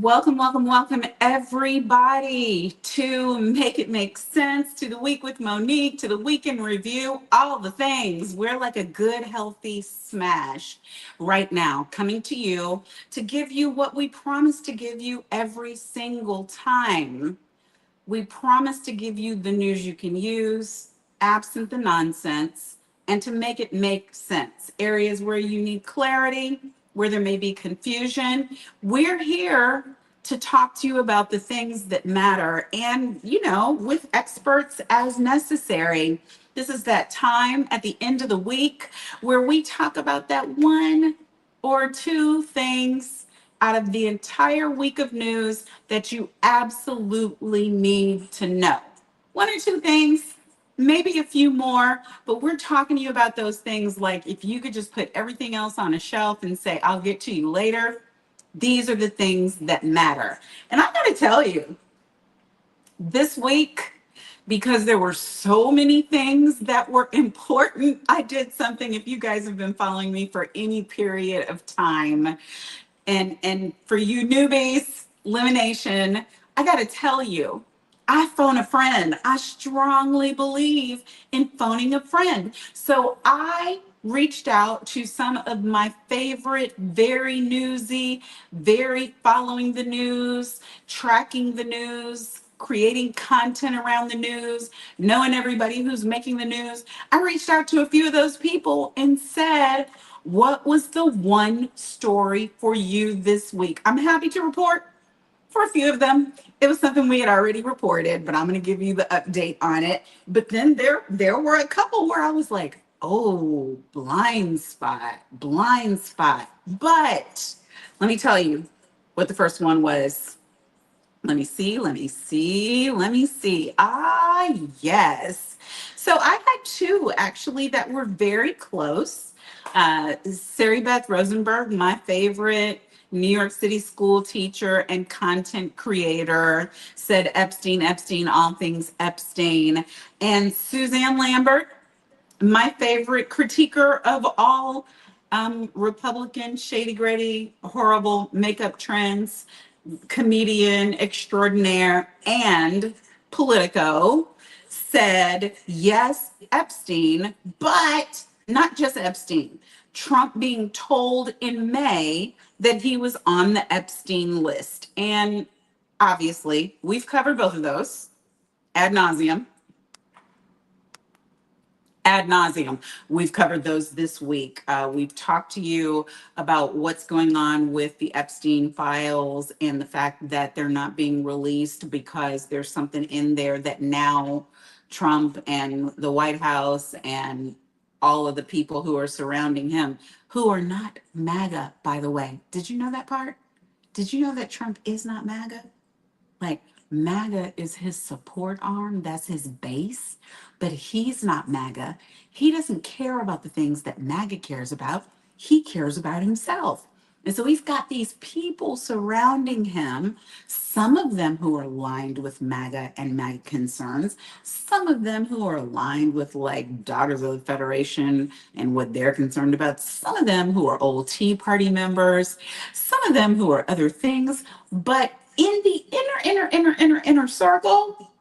Welcome, everybody, to Make It Make Sense, to the Week with Monique, to the Week in Review, all the things. We're like a good, healthy smash right now, coming to you to give you what we promise to give you every single time. We promise to give you the news you can use, absent the nonsense, and to make it make sense. Areas where you need clarity, where there may be confusion. We're here to talk to you about the things that matter and, with experts as necessary. This is that time at the end of the week where we talk about that one or two things out of the entire week of news that you absolutely need to know. One or two things, maybe a few more, but we're talking to you about those things like if you could just put everything else on a shelf and say, I'll get to you later, these are the things that matter. And I got to tell you, this week, because there were so many things that were important, I did something, if you guys have been following me for any period of time, and for you newbies, elimination, I got to tell you, I phone a friend. I strongly believe in phoning a friend. So I reached out to some of my favorite, very newsy, very following the news, tracking the news, creating content around the news, knowing everybody who's making the news. I reached out to a few of those people and said, what was the one story for you this week? I'm happy to report for a few of them, it was something we had already reported, but I'm going to give you the update on it. But then there were a couple where I was like, oh, blind spot, blind spot. But let me tell you what the first one was. Let me see. Ah, yes. So I had two actually that were very close. Sari Beth Rosenberg, my favorite New York City school teacher and content creator, said Epstein, all things Epstein. And Suzanne Lambert, my favorite critiquer of all Republican, shady, gritty, horrible makeup trends, comedian extraordinaire, and Politico, said, yes, Epstein, but not just Epstein. Trump being told in May that he was on the Epstein list. And obviously, we've covered both of those ad nauseum. Ad nauseum. We've covered those this week. We've talked to you about what's going on with the Epstein files and the fact that they're not being released because there's something in there that now Trump and the White House and all of the people who are surrounding him, who are not MAGA, by the way. Did you know that part? Did you know that Trump is not MAGA? Like, MAGA is his support arm, that's his base, but he's not MAGA. He doesn't care about the things that MAGA cares about. He cares about himself. And so he's got these people surrounding him, some of them who are aligned with MAGA and MAGA concerns, some of them who are aligned with like Daughters of the Federation and what they're concerned about, some of them who are old Tea Party members, some of them who are other things, but in the inner circle,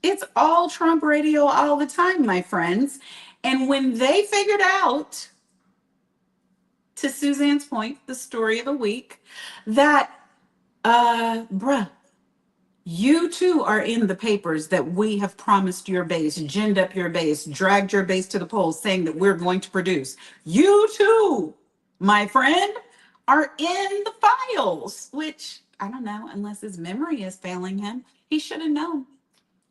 it's all Trump radio all the time, my friends. And when they figured out, to Suzanne's point, the story of the week, that, bruh, you too are in the papers that we have promised your base, ginned up your base, dragged your base to the polls, saying that we're going to produce. You too, my friend, are in the files, which I don't know, unless his memory is failing him. He should have known.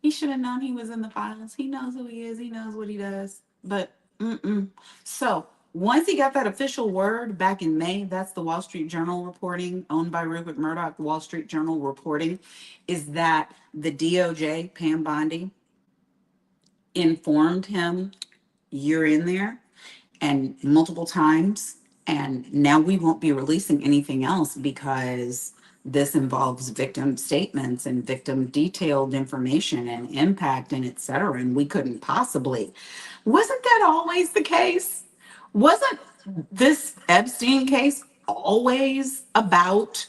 He should have known he was in the files. He knows who he is. He knows what he does. But so once he got that official word back in May, that's the Wall Street Journal reporting, owned by Rupert Murdoch, the Wall Street Journal reporting, is that the DOJ, Pam Bondi, informed him, you're in there, and multiple times. And now we won't be releasing anything else because this involves victim statements and victim detailed information and impact and et cetera. And we couldn't possibly. Wasn't that always the case? Wasn't this Epstein case always about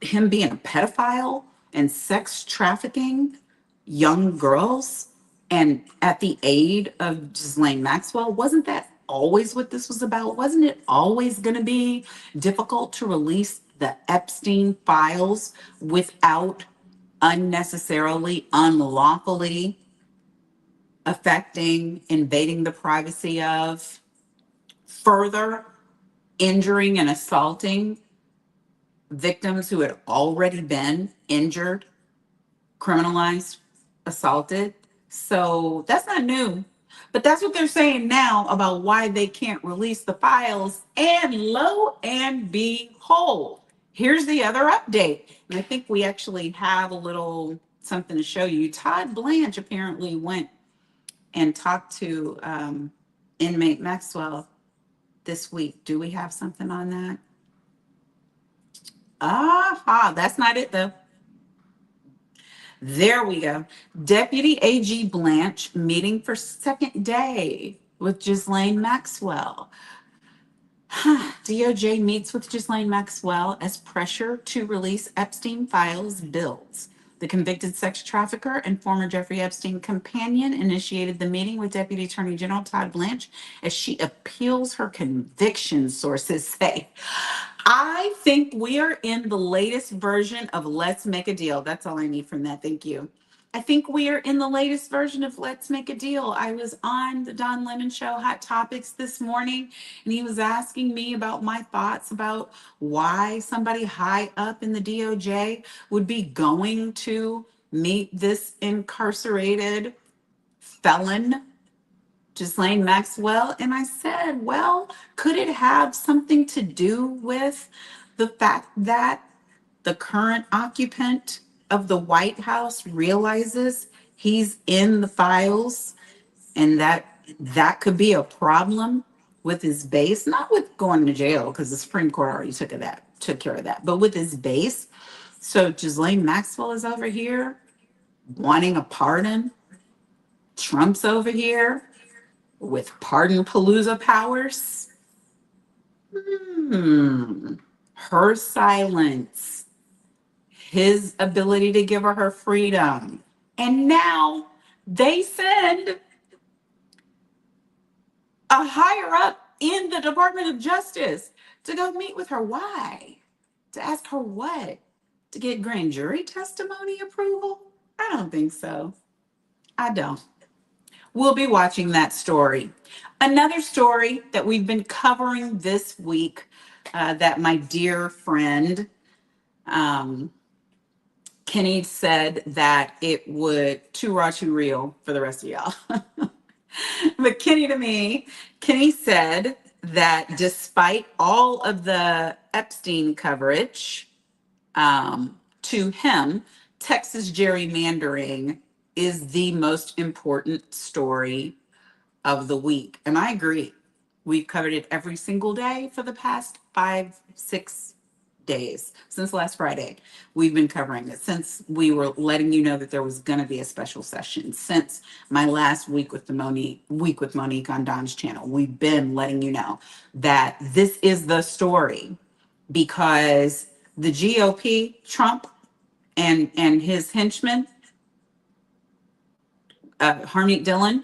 him being a pedophile and sex trafficking young girls and at the aid of Ghislaine Maxwell, wasn't that always what this was about? Wasn't it always going to be difficult to release the Epstein files without unnecessarily, unlawfully affecting, invading the privacy of, further injuring and assaulting victims who had already been injured, criminalized, assaulted? So that's not new. But that's what they're saying now about why they can't release the files. And lo and behold, here's the other update. And I think we actually have a little something to show you. Todd Blanche apparently went and talked to inmate Maxwell this week. Do we have something on that? Aha, that's not it though. There we go. Deputy AG Blanche meeting for second day with Ghislaine Maxwell. DOJ meets with Ghislaine Maxwell as pressure to release Epstein files builds. The convicted sex trafficker and former Jeffrey Epstein companion initiated the meeting with Deputy Attorney General Todd Blanche as she appeals her conviction, sources say. I think we are in the latest version of Let's Make a Deal. That's all I need from that. Thank you. I think we are in the latest version of Let's Make a Deal. I was on the Don Lemon Show Hot Topics this morning, and he was asking me about my thoughts about why somebody high up in the DOJ would be going to meet this incarcerated felon, Ghislaine Maxwell. And I said, well, could it have something to do with the fact that the current occupant of the White House realizes he's in the files and that could be a problem with his base, not with going to jail because the Supreme Court already took care of that, but with his base. So Ghislaine Maxwell is over here wanting a pardon. Trump's over here with pardon palooza powers. Her silence, his ability to give her freedom. And now they send a higher up in the Department of Justice to go meet with her. Why? To ask her what? To get grand jury testimony approval? I don't think so. I don't. We'll be watching that story. Another story that we've been covering this week that my dear friend Kenny said that it would too raw, too real for the rest of y'all. But Kenny said that despite all of the Epstein coverage, to him, Texas gerrymandering is the most important story of the week. And I agree. We've covered it every single day for the past 5-6 days. Since last Friday, we've been covering it. Since we were letting you know that there was going to be a special session. Since my last week with Monique on Don's channel, we've been letting you know that this is the story because the GOP, Trump and his henchmen, Harmeet Dillon,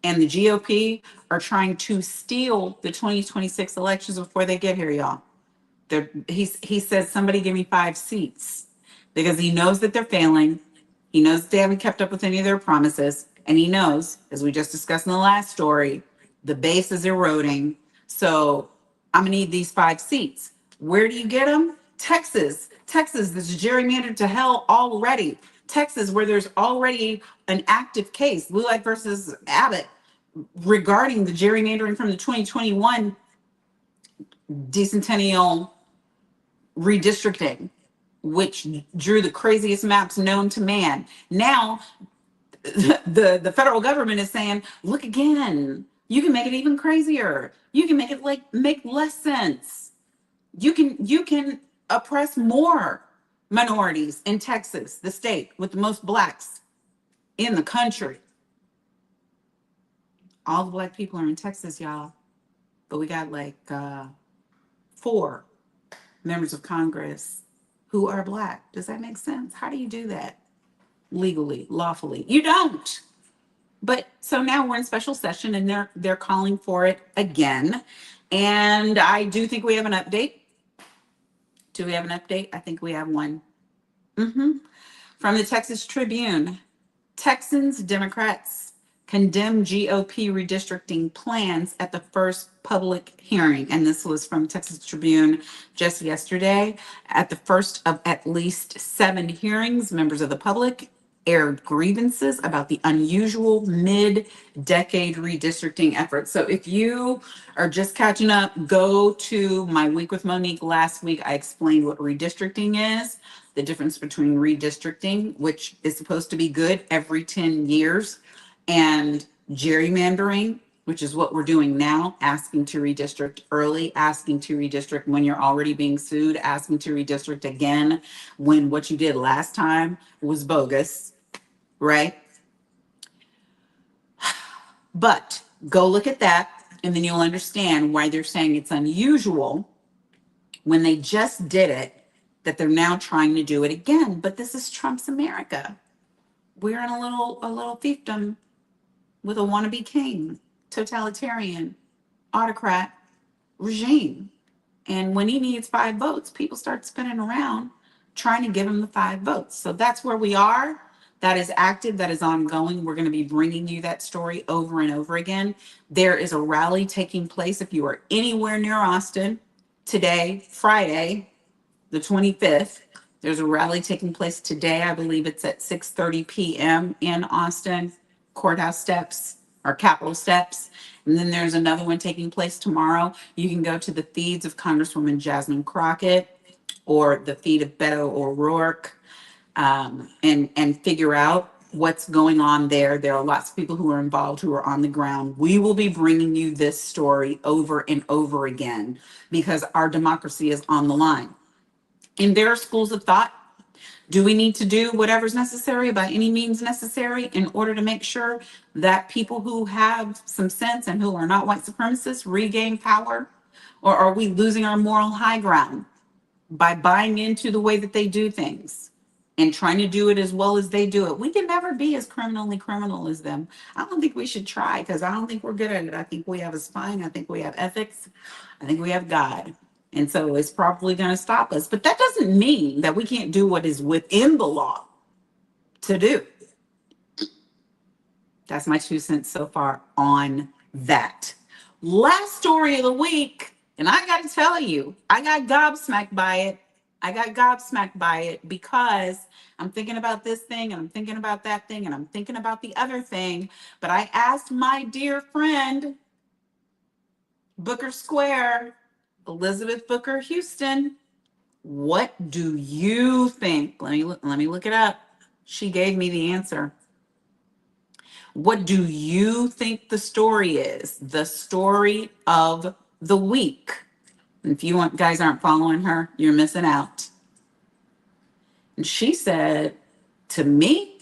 and the GOP are trying to steal the 2026 elections before they get here, y'all. He says, somebody give me 5 seats because he knows that they're failing. He knows that they haven't kept up with any of their promises. And he knows, as we just discussed in the last story, the base is eroding. So I'm going to need these 5 seats. Where do you get them? Texas, that's gerrymandered to hell already. Texas, where there's already an active case, Lulak versus Abbott, regarding the gerrymandering from the 2021 decennial redistricting, which drew the craziest maps known to man. Now, the federal government is saying, look again, you can make it even crazier. You can make it make less sense. You can oppress more minorities in Texas, the state with the most blacks in the country. All the black people are in Texas, y'all. But we got 4 members of Congress who are Black. Does that make sense? How do you do that legally, lawfully? You don't. But so now we're in special session and they're calling for it again. And I do think we have an update. Do we have an update? I think we have one. Hmm. From the Texas Tribune. Texans Democrats condemn GOP redistricting plans at the first public hearing. And this was from Texas Tribune just yesterday. At the first of at least 7 hearings, members of the public aired grievances about the unusual mid-decade redistricting effort. So if you are just catching up, go to my Week with Monique. Last week, I explained what redistricting is, the difference between redistricting, which is supposed to be good every 10 years, and gerrymandering, which is what we're doing now, asking to redistrict early, asking to redistrict when you're already being sued, asking to redistrict again when what you did last time was bogus, right? But go look at that, and then you'll understand why they're saying it's unusual when they just did it, that they're now trying to do it again. But this is Trump's America. We're in a little fiefdom with a wannabe king, totalitarian, autocrat regime. And when he needs 5 votes, people start spinning around trying to give him the 5 votes. So that's where we are. That is active, that is ongoing. We're going to be bringing you that story over and over again. There is a rally taking place if you are anywhere near Austin today, Friday, the 25th. There's a rally taking place today. I believe it's at 6:30 p.m. in Austin, courthouse steps or Capitol steps. And then there's another one taking place tomorrow. You can go to the feeds of Congresswoman Jasmine Crockett or the feed of Beto O'Rourke, and figure out what's going on there. There are lots of people who are involved who are on the ground. We will be bringing you this story over and over again because our democracy is on the line. And there are schools of thought. Do we need to do whatever's necessary by any means necessary in order to make sure that people who have some sense and who are not white supremacists regain power? Or are we losing our moral high ground by buying into the way that they do things and trying to do it as well as they do it? We can never be as criminally criminal as them. I don't think we should try because I don't think we're good at it. I think we have a spine. I think we have ethics. I think we have God. And so it's probably going to stop us. But that doesn't mean that we can't do what is within the law to do. That's my 2 cents so far on that. Last story of the week. And I got to tell you, I got gobsmacked by it. I got gobsmacked by it because I'm thinking about this thing and I'm thinking about that thing and I'm thinking about the other thing. But I asked my dear friend, Booker Square, Elizabeth Booker Houston, what do you think? Let me look it up. She gave me the answer. What do you think the story is? The story of the week. If you guys aren't following her, you're missing out. And she said to me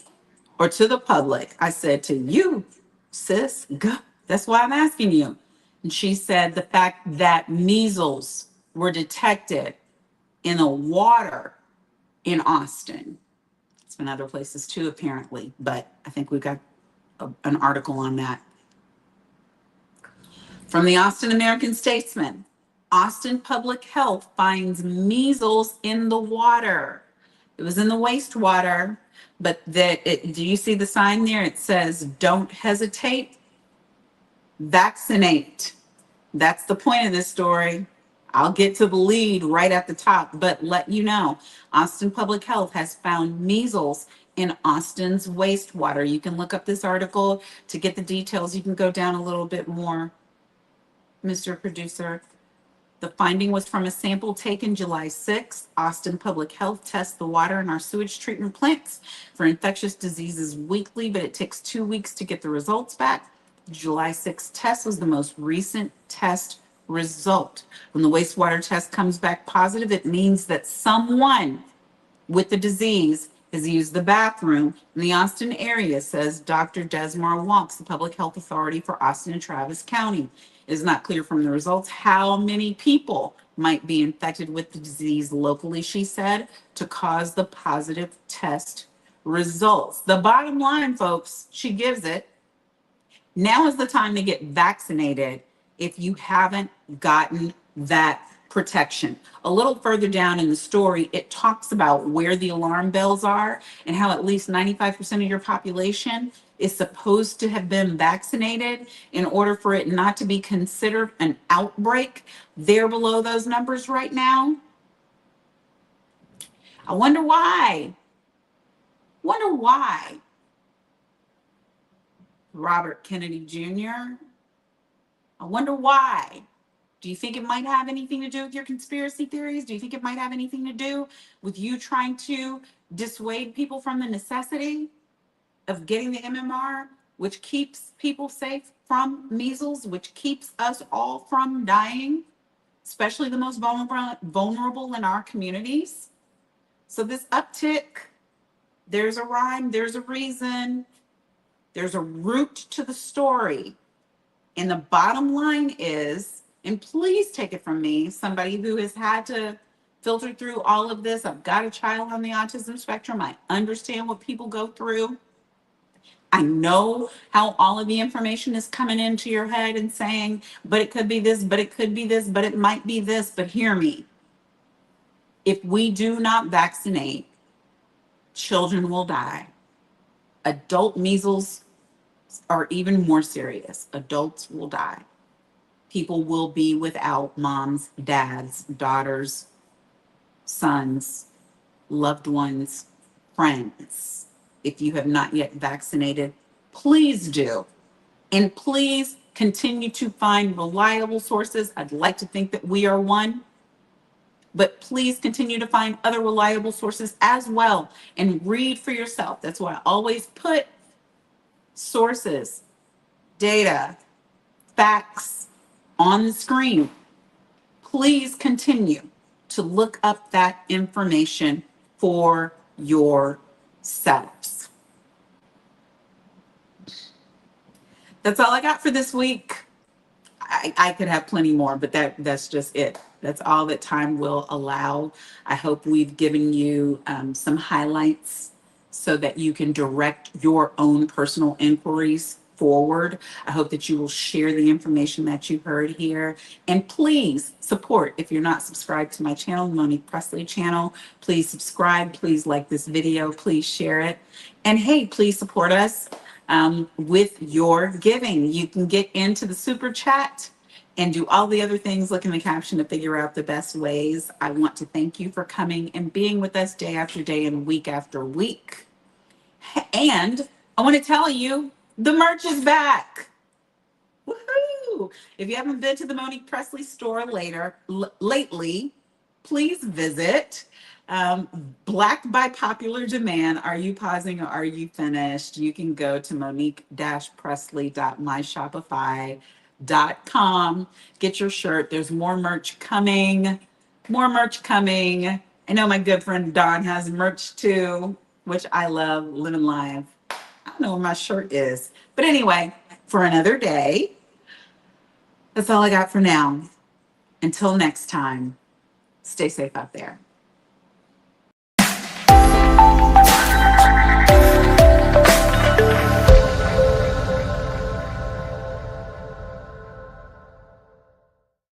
or to the public, I said to you, sis, go. That's why I'm asking you. And she said the fact that measles were detected in the water in Austin. It's been other places too, apparently, but I think we've got an article on that. From the Austin American-Statesman, Austin Public Health finds measles in the water. It was in the wastewater, but do you see the sign there? It says, don't hesitate, vaccinate. That's the point of this story. I'll get to the lead right at the top, but let you know, Austin Public Health has found measles in Austin's wastewater. You can look up this article to get the details. You can go down a little bit more, Mr. Producer. The finding was from a sample taken July 6th. Austin Public Health tests the water in our sewage treatment plants for infectious diseases weekly, but it takes 2 weeks to get the results back. The July 6th test was the most recent test result. When the wastewater test comes back positive, it means that someone with the disease has used the bathroom in the Austin area, says Dr. Desmar Walks, the public health authority for Austin and Travis County. It is not clear from the results how many people might be infected with the disease locally, she said, to cause the positive test results. The bottom line, folks, she gives it. Now is the time to get vaccinated if you haven't gotten that protection. A little further down in the story, it talks about where the alarm bells are and how at least 95% of your population is supposed to have been vaccinated in order for it not to be considered an outbreak. They're below those numbers right now. I wonder why. Wonder why. Robert Kennedy Jr. I wonder why. Do you think it might have anything to do with your conspiracy theories? Do you think it might have anything to do with you trying to dissuade people from the necessity of getting the MMR, which keeps people safe from measles, which keeps us all from dying, especially the most vulnerable in our communities? So this uptick, there's a rhyme, there's a reason, there's a root to the story. And the bottom line is, and please take it from me, somebody who has had to filter through all of this. I've got a child on the autism spectrum. I understand what people go through. I know how all of the information is coming into your head and saying, but it could be this, but it could be this, but it might be this. But hear me. If we do not vaccinate, children will die. Adult measles are even more serious. Adults will die. People will be without moms, dads, daughters, sons, loved ones, friends. If you have not yet vaccinated, please do. And please continue to find reliable sources. I'd like to think that we are one, but please continue to find other reliable sources as well and read for yourself. That's why I always put sources, data, facts on the screen. Please continue to look up that information for yourselves. That's all I got for this week. I could have plenty more, but that's just it. That's all that time will allow. I hope we've given you some highlights so that you can direct your own personal inquiries forward. I hope that you will share the information that you heard here. And please support, if you're not subscribed to my channel, Monique Presley channel, please subscribe, please like this video, please share it. And hey, please support us with your giving. You can get into the super chat and do all the other things. Look in the caption to figure out the best ways. I want to thank you for coming and being with us day after day and week after week. And I want to tell you, the merch is back. Woohoo! If you haven't been to the Monique Presley store lately, please visit. Black by popular demand. Are you pausing or are you finished? You can go to monique-presley.myshopify.com. Get your shirt. There's more merch coming. More merch coming. I know my good friend Don has merch too, which I love. Living live. I don't know where my shirt is. But anyway, for another day, that's all I got for now. Until next time, stay safe out there.